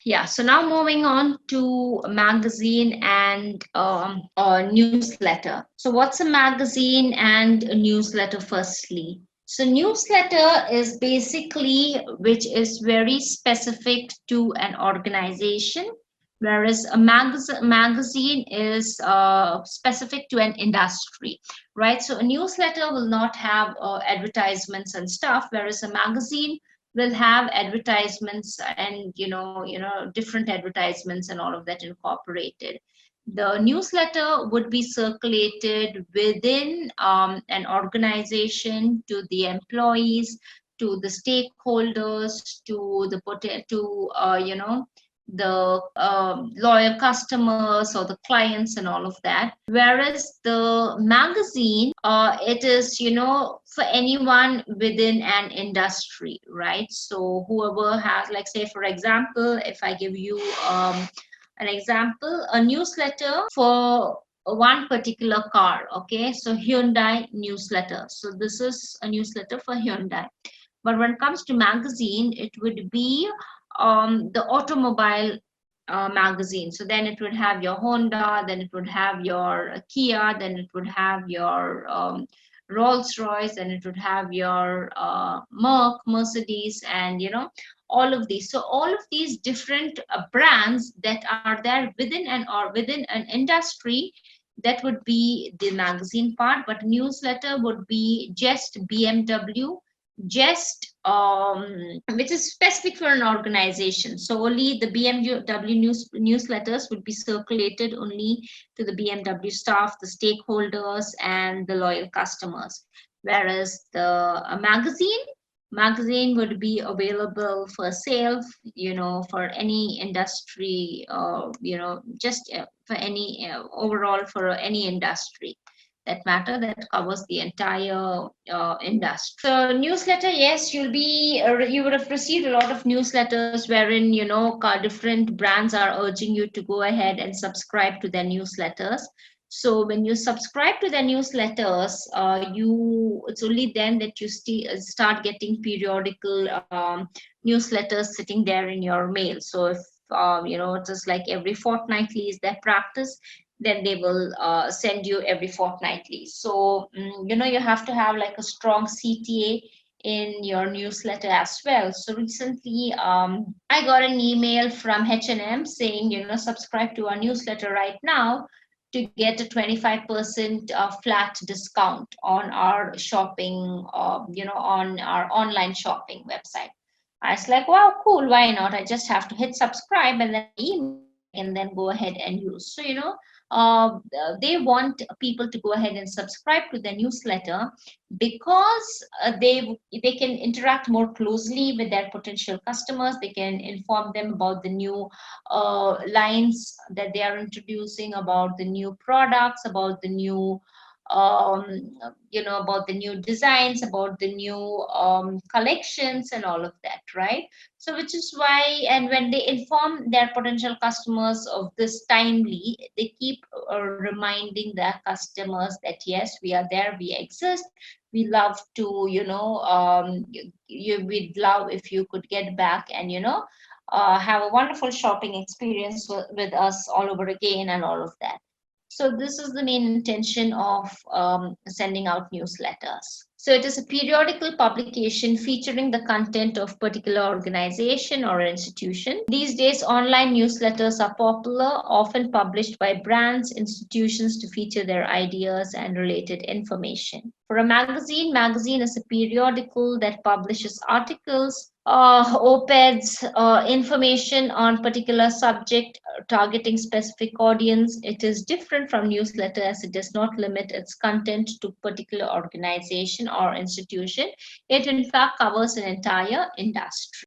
Yeah, so now moving on to magazine and newsletter. So, what's a magazine and a newsletter, firstly? So, newsletter is basically which is very specific to an organization, whereas a magazine is specific to an industry, right? So, a newsletter will not have advertisements and stuff, whereas a magazine will have advertisements and different advertisements and all of that incorporated. The newsletter would be circulated within an organization to the employees, to the stakeholders, to the the loyal customers or the clients and all of that. Whereas the magazine, it is for anyone within an industry, right? So whoever has, like, say for example, if I give you an example, a newsletter for one particular car. Okay, so Hyundai newsletter, so this is a newsletter for Hyundai. But when it comes to magazine, it would be the automobile magazine. So then it would have your Honda, then it would have your Kia, then it would have your Rolls Royce, and it would have your Mercedes, and all of these. So all of these different brands that are there within an industry, that would be the magazine part. But newsletter would be just BMW, just which is specific for an organization. So only the BMW newsletters would be circulated only to the BMW staff, the stakeholders, and the loyal customers. Whereas the magazine would be available for sale, for any industry, just for any overall, for any industry that matter, that covers the entire industry. So newsletter, yes, you would have received a lot of newsletters wherein different brands are urging you to go ahead and subscribe to their newsletters. So when you subscribe to their newsletters, it's only then that you start getting periodical newsletters sitting there in your mail. So if just like every fortnightly is their practice, then they will send you every fortnightly. So you have to have like a strong CTA in your newsletter as well. So recently, I got an email from H&M saying, subscribe to our newsletter right now to get a 25% flat discount on our shopping, on our online shopping website. I was like, wow, cool, why not? I just have to hit subscribe, and then email I can then go ahead and use. So, uh, they want people to go ahead and subscribe to the newsletter because they can interact more closely with their potential customers. They can inform them about the new lines that they are introducing, about the new products, about the new um, about the new designs, about the new collections and all of that, right? So which is why, and when they inform their potential customers of this timely, they keep reminding their customers that yes, we are there, we exist, we love to we'd love if you could get back and have a wonderful shopping experience with us all over again and all of that. So this is the main intention of sending out newsletters. So it is a periodical publication featuring the content of particular organization or institution. These days, online newsletters are popular, often published by brands, institutions to feature their ideas and related information. For a magazine is a periodical that publishes articles, op-eds, information on particular subject, targeting specific audience. It is different from newsletter as it does not limit its content to particular organization or institution. It in fact covers an entire industry.